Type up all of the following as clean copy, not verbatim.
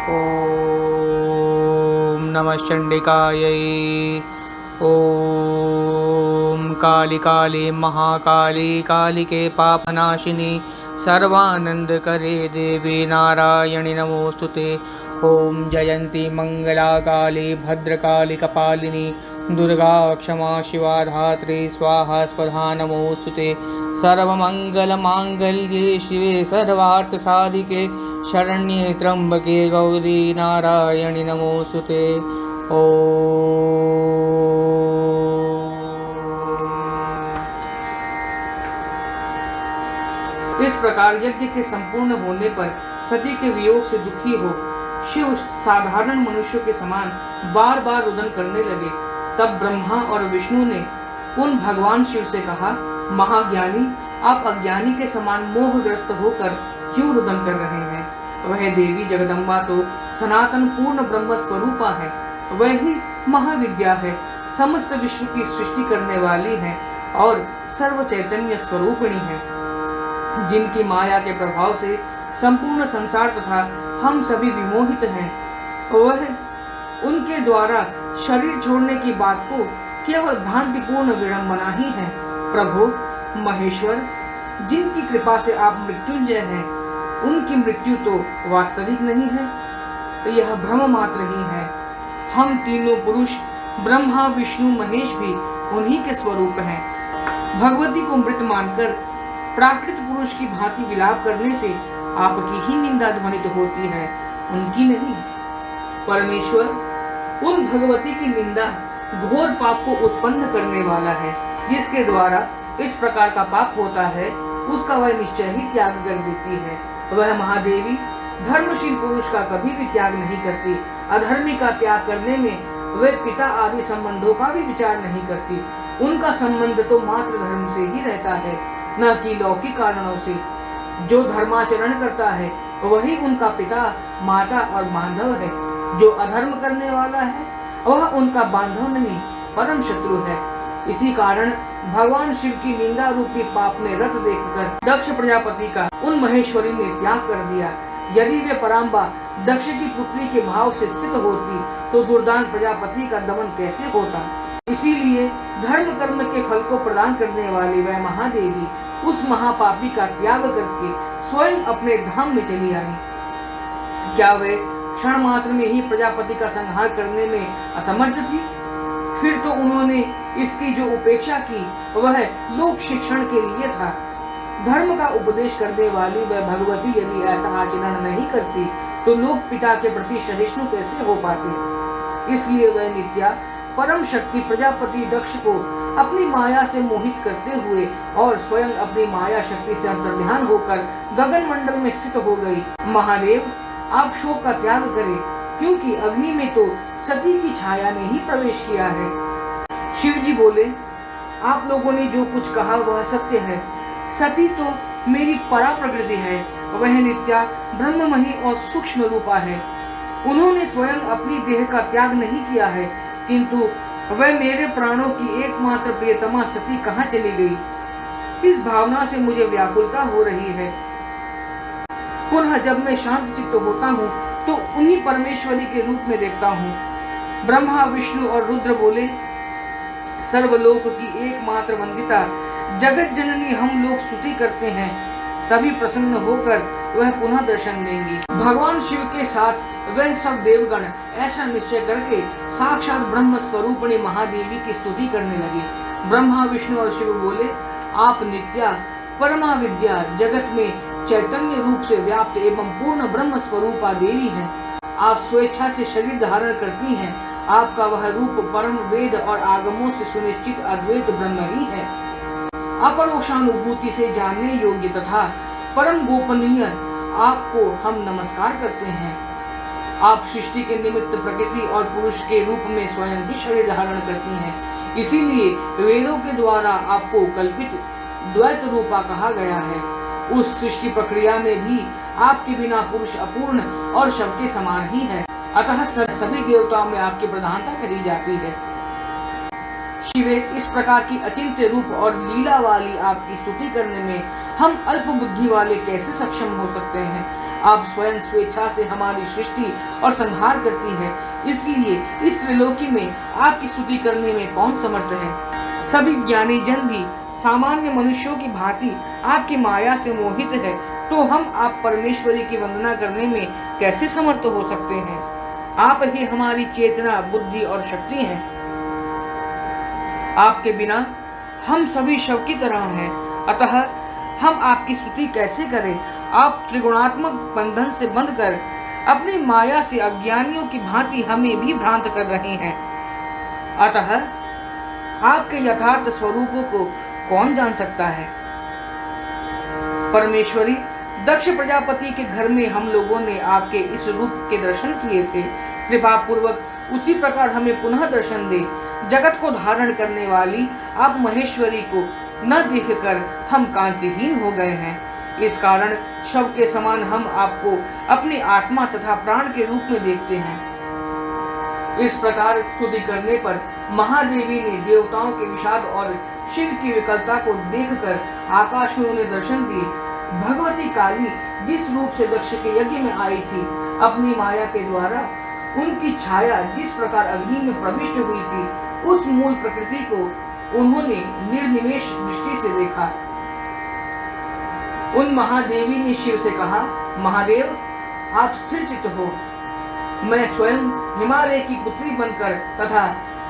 ओम नमः चंडिकायै। ओम काली काली महाकाली कालिके पापनाशिनी सर्वानंदकरे देवी नारायणि नमोस्तुते। ओम जयंती मंगला काली भद्रकाली कपालिनी दुर्गा क्षमा शिवा धात्री स्वाहा स्वधा नमोस्तुते। सर्वमंगलमांगल्ये शिवे सर्वार्थसाधिके शरण्ये त्र्यंबके गौरी नारायणि नमोस्तुते। इस प्रकार यज्ञ के संपूर्ण होने पर सती के वियोग से दुखी हो शिव साधारण मनुष्यों के समान बार बार रुदन करने लगे। तब ब्रह्मा और विष्णु ने उन भगवान शिव से कहा, महाज्ञानी, आप अज्ञानी के समान मोहग्रस्त होकर क्यों रुदन कर रहे हैं? वह देवी जगदम्बा तो सनातन पूर्ण ब्रह्म स्वरूपा है, वह ही महाविद्या है, समस्त विश्व की सृष्टि करने वाली है और सर्व चैतन्य स्वरूपिणी है, जिनकी माया के प्रभाव से संपूर्ण संसार तथा हम सभी विमोहित हैं। वह उनके द्वारा शरीर छोड़ने की बात को केवल भ्रांतिपूर्ण विडंबना ही है। प्रभु महेश्वर, जिनकी कृपा से आप मृत्युंजय हैं, उनकी मृत्यु तो वास्तविक नहीं है, यह भ्रम मात्र ही है। हम तीनों पुरुष ब्रह्मा विष्णु महेश भी उन्हीं के स्वरूप हैं। भगवती को मृत मानकर प्राकृत पुरुष की भांति विलाप करने से आपकी ही निंदा ध्वनित होती है, उनकी नहीं। परमेश्वर, उन भगवती की निंदा घोर पाप को उत्पन्न करने वाला है। जिसके द्वारा इस प्रकार का पाप होता है, उसका वह निश्चय ही त्याग कर देती है। वह महादेवी धर्मशील पुरुष का कभी भी त्याग नहीं करती। अधर्मी का त्याग करने में वे पिता आदि संबंधों का भी विचार नहीं करती। उनका संबंध तो मात्र धर्म से ही रहता है, न कि लौकिक कारणों से। जो धर्माचरण करता है वही उनका पिता, माता और बांधव है। जो अधर्म करने वाला है वह उनका बांधव नहीं, परम शत्रु है। इसी कारण भगवान शिव की निंदा रूपी पाप में रत देखकर दक्ष प्रजापति का उन महेश्वरी ने त्याग कर दिया। यदि वे पराम्बा दक्ष की पुत्री के भाव से स्थित होती तो दुर्दान प्रजापति का दमन कैसे होता? इसीलिए धर्म कर्म के फल को प्रदान करने वाली वह महादेवी उस महापापी का त्याग करके स्वयं अपने धाम में चली आई। क्या वे क्षण मात्र में ही प्रजापति का संहार करने में असमर्थ थी? फिर तो उन्होंने इसकी जो उपेक्षा की वह लोक शिक्षण के लिए था। धर्म का उपदेश करने वाली वह भगवती यदि ऐसा आचरण नहीं करती तो लोक पिता के प्रति सहिष्णु कैसे हो पाते? इसलिए वह नित्या परम शक्ति प्रजापति दक्ष को अपनी माया से मोहित करते हुए और स्वयं अपनी माया शक्ति से अंतर्ध्यान होकर गगन मंडल में स्थित हो गई। महादेव, आप शोक का त्याग करें, क्योंकि अग्नि में तो सती की छाया ने ही प्रवेश किया है। शिव जी बोले, आप लोगों ने जो कुछ कहा वह सत्य है। सती तो मेरी परा प्रकृति है, वह नित्या ब्रह्ममयी और सूक्ष्म रूपा है। उन्होंने स्वयं अपनी देह का त्याग नहीं किया है, किंतु वह मेरे प्राणों की एकमात्र प्रियतमा सती कहाँ चली गई? इस भावना से मुझे व्याकुलता हो रही है। पुनः जब मैं शांत चित्त होता हूँ तो उन्हीं परमेश्वरी के रूप में देखता हूँ। ब्रह्मा विष्णु और रुद्र बोले, सर्वलोक की एकमात्र वंदिता जगत जननी हम लोग स्तुति करते हैं, तभी प्रसन्न होकर वह पुनः दर्शन देंगी। भगवान शिव के साथ वह सब देवगण ऐसा निश्चय करके साक्षात ब्रह्म स्वरूपिणी महादेवी की स्तुति करने लगे। ब्रह्मा विष्णु और शिव बोले, आप नित्या परमा विद्या जगत में चैतन्य रूप से व्याप्त एवं पूर्ण ब्रह्म स्वरूपा देवी हैं। आप स्वेच्छा से शरीर धारण करती हैं। आपका वह रूप परम वेद और आगमों से सुनिश्चित अद्वैत ब्रह्म ही है। अपरोक्षानुभूति से जानने योग्य तथा परम गोपनीय आपको हम नमस्कार करते हैं। आप सृष्टि के निमित्त प्रकृति और पुरुष के रूप में स्वयं भी शरीर धारण करती हैं। इसीलिए वेदों के द्वारा आपको कल्पित द्वैत रूपा कहा गया है। उस सृष्टि प्रक्रिया में भी आपके बिना पुरुष अपूर्ण और शव के समान ही है। अतः सभी देवताओं में आपकी प्रधानता करी जाती है। शिवे, इस प्रकार की अचिंत्य रूप और लीला वाली आपकी स्तुति करने में हम अल्प बुद्धि वाले कैसे सक्षम हो सकते हैं। आप स्वयं स्वेच्छा से हमारी सृष्टि और संहार करती है, इसलिए इस त्रिलोकी में आपकी स्तुति करने में कौन समर्थ है। सभी ज्ञानी जन भी सामान्य मनुष्यों की भांति आपकी माया से मोहित है, तो हम आप परमेश्वरी की वंदना करने में कैसे समर्थ हो सकते हैं। आप ही हमारी चेतना, बुद्धि और शक्ति हैं। आपके बिना हम सभी शव की तरह हैं, अतः हम आपकी स्तुति कैसे करें। आप त्रिगुणात्मक बंधन से बंधकर अपनी माया से अज्ञानियों की भांति हमें भी भ्रांत कर रहे हैं, अतः आपके यथार्थ स्वरूपों को कौन जान सकता है। परमेश्वरी, दक्ष प्रजापति के घर में हम लोगों ने आपके इस रूप के दर्शन किए थे। कृपा पूर्वक उसी प्रकार हमें पुनः दर्शन दे। जगत को धारण करने वाली आप महेश्वरी को न देखकर हम कांतिहीन हो गए हैं। इस कारण शव के समान हम आपको अपनी आत्मा तथा प्राण के रूप में देखते हैं। इस प्रकार स्तुति करने पर महादेवी ने देवताओं के विषाद और शिव की विकलता को देखकर आकाश में उन्हें दर्शन दिए। भगवती काली जिस रूप से दक्ष के यज्ञ में आई थी, अपनी माया के द्वारा उनकी छाया जिस प्रकार अग्नि में प्रविष्ट हुई थी, उस मूल प्रकृति को उन्होंने निर्निमेष दृष्टि से देखा। उन महादेवी ने शिव से कहा, महादेव, आप स्थिर चित्त हो। मैं स्वयं हिमालय की पुत्री बनकर तथा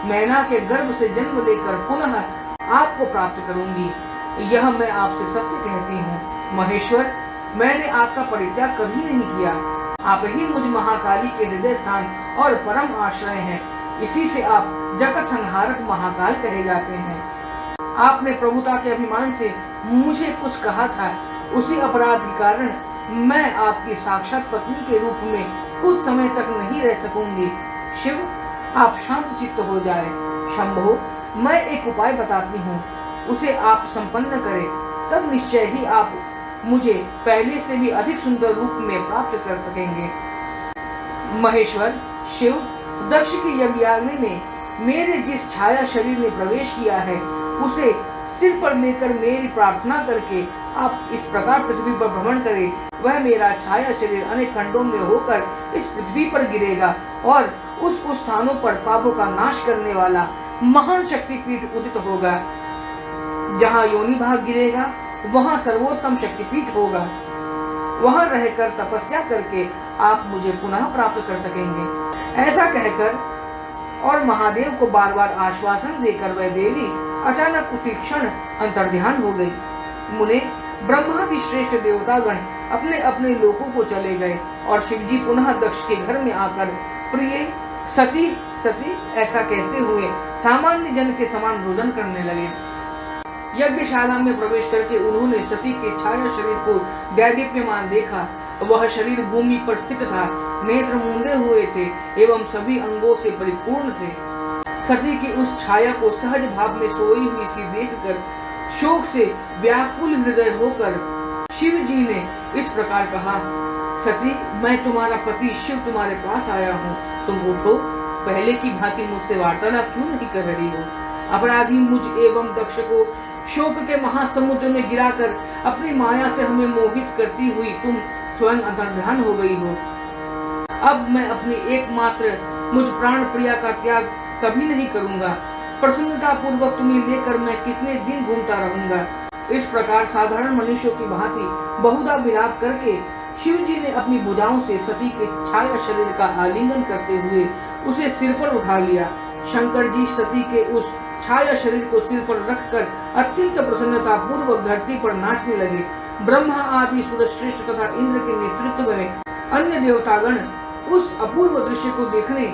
मैना के गर्भ से जन्म लेकर पुनः आपको प्राप्त करूंगी। यह मैं आपसे सत्य कहती हूँ। महेश्वर, मैंने आपका परित्याग कभी नहीं किया। आप ही मुझ महाकाली के हृदय स्थान और परम आश्रय हैं। इसी से आप जगत संहारक महाकाल कहे जाते हैं। आपने प्रभुता के अभिमान से मुझे कुछ कहा था, उसी अपराध के कारण मैं आपकी साक्षात पत्नी के रूप में कुछ समय तक नहीं रह सकूंगी। शिव, आप शांत चित्त हो जाए। शंभो, मैं एक उपाय बताती हूँ, उसे आप संपन्न करें, तब निश्चय ही आप मुझे पहले से भी अधिक सुंदर रूप में प्राप्त कर सकेंगे। महेश्वर, शिव, दक्ष की यज्ञाग्नि में मेरे जिस छाया शरीर ने प्रवेश किया है, उसे सिर पर लेकर मेरी प्रार्थना करके आप इस प्रकार पृथ्वी पर भ्रमण करें। वह मेरा छाया शरीर अनेक खंडों में होकर इस पृथ्वी पर गिरेगा और उस स्थानों पर पापों का नाश करने वाला महान शक्तिपीठ उदित होगा। जहाँ योनि भाग गिरेगा, वहाँ सर्वोत्तम शक्तिपीठ होगा। वहाँ रहकर तपस्या करके आप मुझे पुनः प्राप्त कर सकेंगे। ऐसा कहकर और महादेव को बार बार आश्वासन देकर वह देवी अचानक उसी क्षण अंतर्ध्यान हो गई। मुने, ब्रह्मादि श्रेष्ठ देवतागण अपने अपने लोकों को चले गए और शिवजी पुनः दक्ष के घर में आकर प्रिय सती सती ऐसा कहते हुए सामान्य जन के समान रोदन करने लगे। यज्ञशाला में प्रवेश करके उन्होंने सती के छाया शरीर को दैदीप्यमान देखा। वह शरीर भूमि पर स्थित था, नेत्र मूंदे हुए थे एवं सभी अंगों से परिपूर्ण थे। सती की उस छाया को सहज भाव में सोई हुई सी देखकर शोक से व्याकुल हृदय होकर शिव जी ने इस प्रकार कहा, सती, मैं तुम्हारा पति शिव तुम्हारे पास आया हूँ, तुम उठो। पहले की भांति मुझसे वार्तालाप क्यों नहीं कर रही हो। अपराधी मुझ एवं दक्ष को शोक के महासमुद्र में गिराकर अपनी माया से हमें मोहित करती हुई तुम स्वयं अंतर्ध्यान हो गई हो। अब मैं अपनी एकमात्र मुझ प्राण प्रिया का त्याग कभी नहीं करूंगा। प्रसन्नता पूर्वक तुम्हें लेकर मैं कितने दिन घूमता रहूंगा। इस प्रकार साधारण मनुष्यों की भांति बहुधा विलाप करके शिव जी ने अपनी भुजाओं से सती के छाया शरीर का आलिंगन करते हुए उसे सिर पर उठा लिया। शंकर जी सती के उस छाया शरीर को सिर पर रखकर अत्यंत प्रसन्नता पूर्वक धरती पर नाचने लगे। ब्रह्मा आदि सूर्यश्रेष्ठ तथा इंद्र के नेतृत्व में अन्य देवतागण उस अपूर्व दृश्य को देखने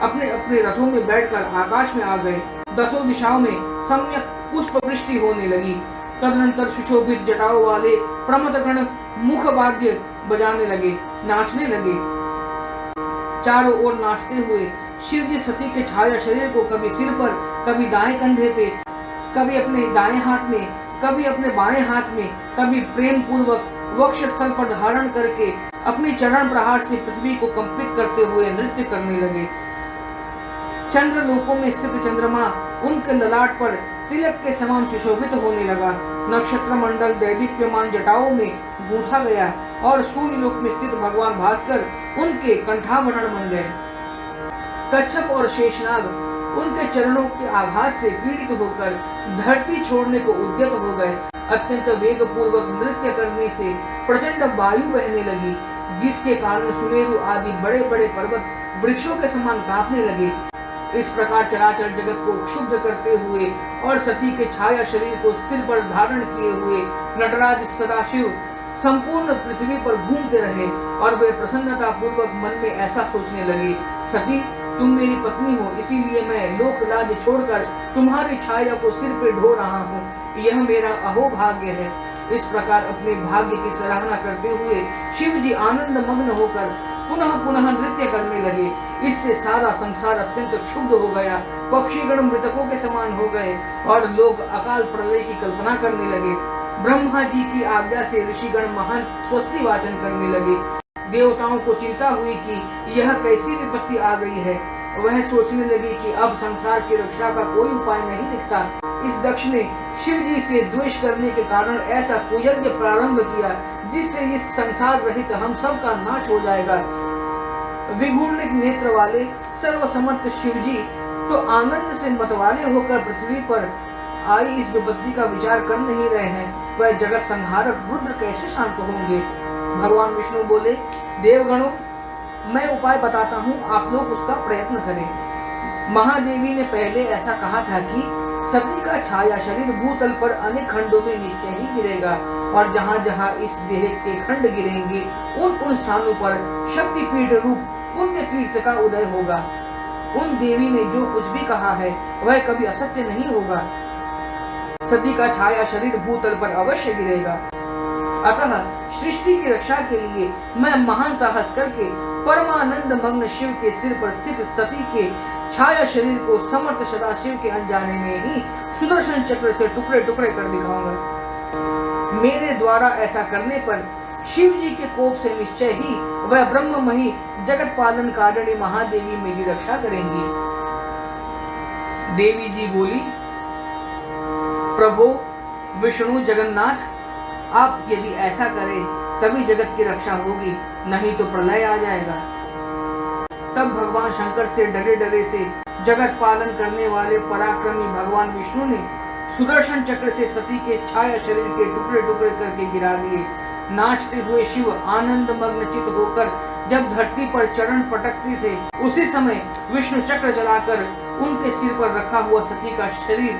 अपने अपने रथों में बैठकर आकाश में आ गए। दसों दिशाओं में सम्यक पुष्प वृष्टि होने लगी। तदनंतर सुशोभित जटाओं वाले प्रमथगण मुख वाद्य बजाने लगे, नाचने लगे। चारों ओर नाचते हुए शिव जी सती के छाया शरीर को कभी सिर पर, कभी दाएं कंधे पे, कभी अपने दाएं हाथ में, कभी अपने बाएं हाथ में, कभी प्रेम पूर्वक वक्ष स्थल पर धारण करके अपने चरण प्रहार से पृथ्वी को कंपित करते हुए नृत्य करने लगे। चंद्र लोकों में स्थित चंद्रमा उनके ललाट पर तिलक के समान सुशोभित होने लगा। नक्षत्र मंडल दैदीप्यमान जटाओं में गूंथा गया और सूर्यलोक में स्थित भगवान भास्कर उनके कंठाभरण बन गए। कच्छप और शेषनाग उनके चरणों के आघात से पीड़ित होकर धरती छोड़ने को उद्यत हो गए। अत्यंत वेग पूर्वक नृत्य करने से प्रचंड वायु बहने लगी, जिसके कारण सुमेरु आदि बड़े बड़े पर्वत वृक्षों के समान कांपने लगे। इस प्रकार चराचर जगत को क्षुब्ध करते हुए और सती के छाया शरीर को सिर पर धारण किए हुए नटराज सदाशिव संपूर्ण पृथ्वी पर घूमते रहे और वे प्रसन्नता पूर्वक मन में ऐसा सोचने लगे, सती तुम मेरी पत्नी हो, इसीलिए मैं लोक लाज छोड़कर तुम्हारी छाया को सिर पे ढो रहा हूँ, यह मेरा अहोभाग्य है। इस प्रकार अपने भाग्य की सराहना करते हुए शिव जी आनंद मग्न होकर पुनः पुनः नृत्य करने लगे। इससे सारा संसार अत्यंत क्षुब्ध हो गया, पक्षीगण मृतकों के समान हो गए और लोग अकाल प्रलय की कल्पना करने लगे। ब्रह्मा जी की आज्ञा से ऋषिगण महान स्वस्ति वाचन करने लगे। देवताओं को चिंता हुई कि यह कैसी विपत्ति आ गई है। वह सोचने लगे कि अब संसार की रक्षा का कोई उपाय नहीं दिखता। इस दक्ष ने शिव जी से द्वेष करने के कारण ऐसा कुयज्ञ प्रारंभ किया, जिससे इस संसार रहित हम सब का नाश हो जाएगा। विगूढ़ नेत्र वाले सर्वसमर्थ शिव जी तो आनंद से मतवाले होकर पृथ्वी पर आई इस विपत्ति का विचार कर नहीं रहे हैं। वह जगत संहारक रुद्र कैसे शांत होंगे। भगवान विष्णु बोले, देवगणों मैं उपाय बताता हूँ, आप लोग उसका प्रयत्न करें। महादेवी ने पहले ऐसा कहा था कि सती का छाया शरीर भूतल पर अनेक खंडों में निश्चय ही गिरेगा और जहाँ जहाँ इस देह के खंड गिरेंगे उन स्थानों पर शक्तिपीठ रूप पुण्य तीर्थ का उदय होगा। उन देवी ने जो कुछ भी कहा है वह कभी असत्य नहीं होगा। सती का छाया शरीर भूतल पर अवश्य गिरेगा। अतः सृष्टि की रक्षा के लिए मैं महान साहस करके परमानंद मग्न शिव के सिर पर स्थित सती के छाया शरीर को समर्थ सदाशिव के अनजाने में ही सुदर्शन चक्र से टुकड़े टुकड़े कर दिखाऊंगा। मेरे द्वारा ऐसा करने पर शिव जी के कोप से निश्चय ही वह ब्रह्ममयी जगत पालन कारिणी महादेवी मेरी रक्षा करेंगी। देवी जी बोली, प्रभु विष्णु जगन्नाथ, आप यदि ऐसा करें तभी जगत की रक्षा होगी, नहीं तो प्रलय आ जाएगा। तब भगवान शंकर से डरे डरे से जगत पालन करने वाले पराक्रमी भगवान विष्णु ने सुदर्शन चक्र से सती के छाया शरीर के टुकड़े टुकड़े करके गिरा दिए। नाचते हुए शिव आनंद मग्न चित होकर जब धरती पर चरण पटकते थे, उसी समय विष्णु चक्र चलाकर उनके सिर पर रखा हुआ सती का शरीर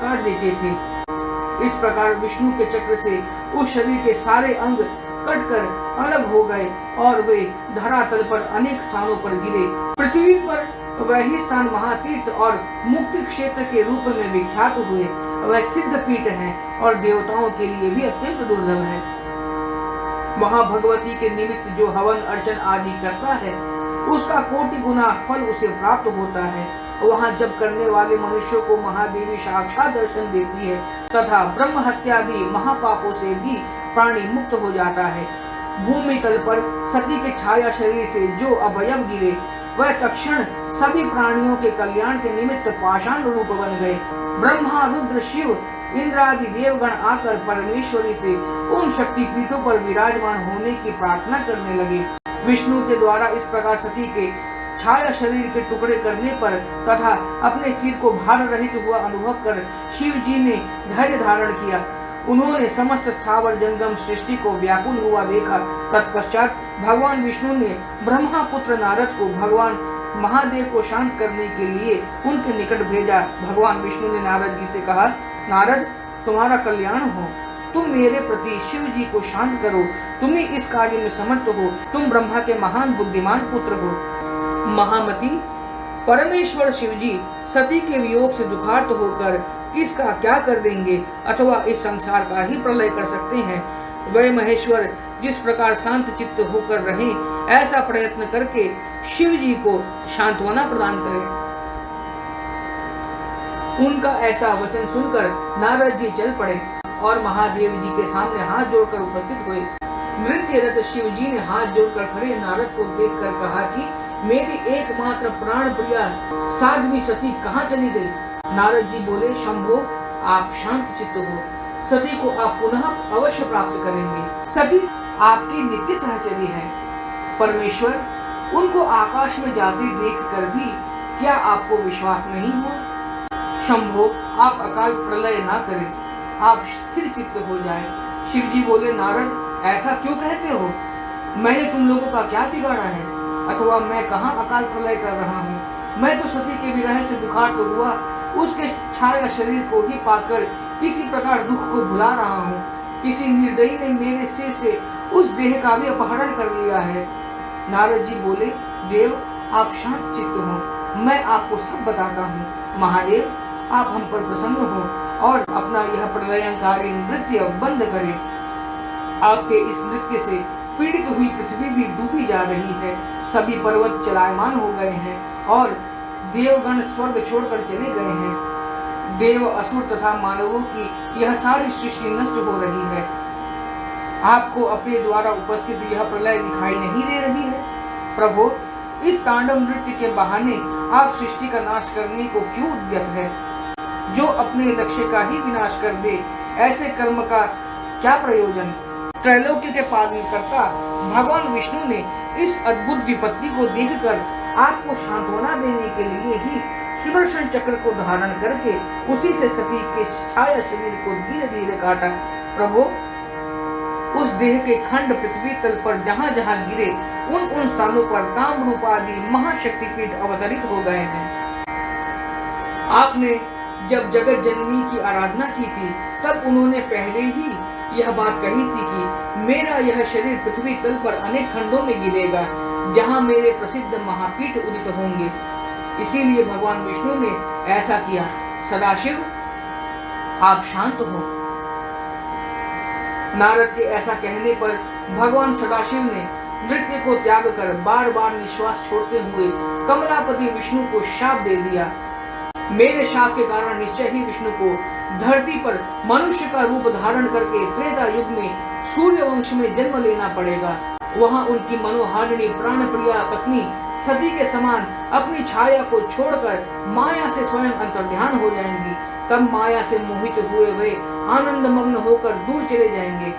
काट देते थे। इस प्रकार विष्णु के चक्र से उस शरीर के सारे अंग कटकर अलग हो गए और वे धरातल पर अनेक स्थानों पर गिरे। पृथ्वी पर वही स्थान महातीर्थ और मुक्ति क्षेत्र के रूप में विख्यात हुए। वह सिद्ध पीठ है और देवताओं के लिए भी अत्यंत दुर्लभ है। वहाँ भगवती के निमित्त जो हवन अर्चन आदि करता है उसका कोटि गुना फल उसे प्राप्त होता है। वहाँ जब करने वाले मनुष्यों को महादेवी साक्षात दर्शन देती है तथा ब्रह्म हत्यादि महापापों से भी प्राणी मुक्त हो जाता है। भूमि तल पर सती के छाया शरीर से जो अवयव गिरे वह तत्क्षण सभी प्राणियों के कल्याण के निमित्त पाषाण रूप बन गए। ब्रह्मा रुद्र शिव इंद्र आदि देवगण आकर परमेश्वरी से उन शक्ति पीठों पर विराजमान होने की प्रार्थना करने लगे। विष्णु के द्वारा इस प्रकार सती के छाया शरीर के टुकड़े करने पर तथा अपने सिर को भार रहित हुआ अनुभव कर शिव जी ने धैर्य धारण किया। उन्होंने समस्त स्थावर जंगम सृष्टि को व्याकुल हुआ देखा। तत्पश्चात भगवान विष्णु ने ब्रह्मा पुत्र नारद को भगवान महादेव को शांत करने के लिए उनके निकट भेजा। भगवान विष्णु ने नारद जी से कहा, नारद तुम्हारा कल्याण हो, तुम मेरे प्रति शिव जी को शांत करो, तुम ही इस कार्य में समर्थ हो, तुम ब्रह्मा के महान बुद्धिमान पुत्र हो। महामती, परमेश्वर शिव जी सती के वियोग से दुखार्त होकर किसका क्या कर देंगे अथवा इस संसार का ही प्रलय कर सकते हैं। वह महेश्वर जिस प्रकार शांत चित्त होकर रहें, ऐसा प्रयत्न करके शिव जी को सांत्वना प्रदान करें। उनका ऐसा वचन सुनकर नारद जी चल पड़े और महादेव जी के सामने हाथ जोड़कर उपस्थित हुए। नृत्यरत शिव जी ने हाथ जोड़कर खड़े नारद को देखकर कहा कि मेरी एकमात्र प्राण प्रिया साध्वी सती कहाँ चली गई। नारद जी बोले, शंभो आप शांत चित्त हो, सती को आप पुनः अवश्य प्राप्त करेंगे। सती आपकी नित्य सहचरी है। परमेश्वर उनको आकाश में जाते देखकर भी क्या आपको विश्वास नहीं हुआ? शंभो आप अकाल प्रलय ना करें, आप स्थिर चित्त हो जाएं। शिव जी बोले, नारद ऐसा क्यों कहते हो? मैंने तुम लोगों का क्या बिगाड़ा है? अथवा मैं कहाँ अकाल प्रलय कर रहा हूँ? मैं तो सती के विरह से दुखार्त हुआ उसके छाया शरीर को ही पाकर किसी प्रकार दुख को भुला रहा हूँ। किसी निर्दयी ने मेरे सिर से उस देह का भी अपहरण कर लिया है। नारद जी बोले, देव आप शांत चित्त हो, मैं आपको सब बताता हूँ। महादेव आप हम पर प्रसन्न हो और अपना यह प्रलयंकारी नृत्य बंद करें। आपके इस नृत्य से पीड़ित हुई पृथ्वी भी डूबी जा रही है। सभी पर्वत चलायमान हो गए हैं और देवगण स्वर्ग छोड़कर चले गए हैं। देव असुर तथा मानवों की यह सारी सृष्टि नष्ट हो रही है। आपको अपने द्वारा उपस्थित यह प्रलय दिखाई नहीं दे रही है? प्रभु इस तांडव नृत्य के बहाने आप सृष्टि का नाश करने को क्यों उद्यत है? जो अपने लक्ष्य का ही विनाश कर दे, ऐसे कर्म का क्या प्रयोजन? त्रैलोक्य के पालनकर्ता भगवान विष्णु ने इस अद्भुत विपत्ति को देखकर आपको सांत्वना देने के लिए ही सुदर्शन चक्र को धारण करके उसी से सती के छाया शरीर को धीरे धीरे काटा। प्रभु उस देह के खंड पृथ्वी तल पर जहाँ जहाँ गिरे उन स्थानों पर काम रूप आदि महाशक्तिपीठ अवतरित हो गए हैं। आपने जब जगत जननी की आराधना की थी तब उन्होंने पहले ही यह बात कही थी कि मेरा यह शरीर पृथ्वी तल पर अनेक खंडों में गिरेगा जहां मेरे प्रसिद्ध महापीठ उदित होंगे। इसीलिए भगवान विष्णु ने ऐसा किया। सदाशिव आप शांत हो। नारद के ऐसा कहने पर भगवान सदाशिव ने नृत्य को त्याग कर बार बार निश्वास छोड़ते हुए कमलापति विष्णु को शाप दे दिया। मेरे शाप के कारण निश्चय ही विष्णु को धरती पर मनुष्य का रूप धारण करके त्रेता युग में सूर्य वंश में जन्म लेना पड़ेगा। वहां उनकी मनोहारिणी प्राण प्रिया पत्नी सती के समान अपनी छाया को छोड़कर माया से स्वयं अंतर्ध्यान हो जाएंगी। तब माया से मोहित हुए वे आनंद मग्न होकर दूर चले जाएंगे।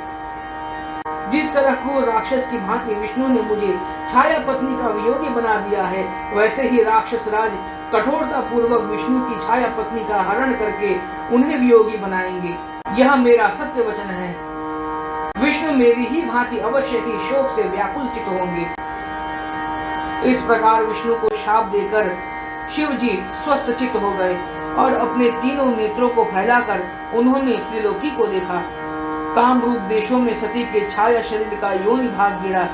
जिस तरह क्रूर राक्षस की भांति विष्णु ने मुझे छाया पत्नी का वियोगी बना दिया है, वैसे ही राक्षस राज कठोरता पूर्वक विष्णु की छाया पत्नी का हरण करके उन्हें वियोगी बनाएंगे। यह मेरा सत्य वचन है। विष्णु मेरी ही भांति अवश्य ही शोक से व्याकुल चित होंगे। इस प्रकार विष्णु को शाप देकर शिव जी स्वस्थ चित हो गए और अपने तीनों नेत्रों को फैलाकर उन्होंने त्रिलोकी को देखा। काम रूप देशों में सती के छाया शरीर का योनि भाग गिरा।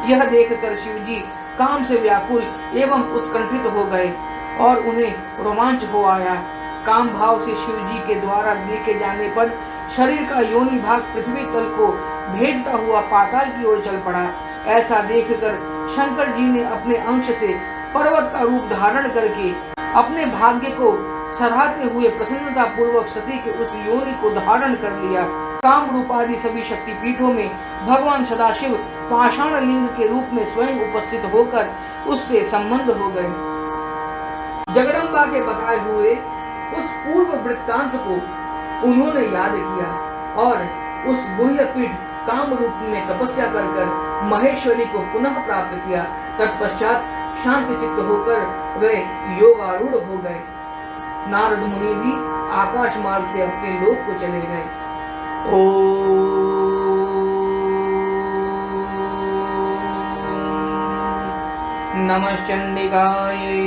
यह देखकर शिव जी काम से व्याकुल एवं उत्कंठित हो गए और उन्हें रोमांच हो आया। काम भाव से शिव जी के द्वारा देखे जाने पर शरीर का योनि भाग पृथ्वी तल को भेदता हुआ पाताल की ओर चल पड़ा। ऐसा देखकर शंकर जी ने अपने अंश से पर्वत का रूप धारण करके अपने भाग्य को सराहते हुए प्रसन्नता पूर्वक सती के उस योनि को धारण कर लिया। काम रूप आदि सभी शक्तिपीठों में भगवान सदाशिव पाषाण लिंग के रूप में स्वयं उपस्थित होकर उससे संबंध हो गए। जगदम्बा के बताए हुए उस पूर्व वृत्तांत को उन्होंने याद किया और उस गुह्य पीठ काम रूप में तपस्या कर महेश्वरी को पुनः प्राप्त किया। तत्पश्चात शांत चित्त होकर वे योगारूढ़ हो गए। नारद मुनि भी आकाश मार्ग से अपने लोक को चले गए। नमः चंडिकायै।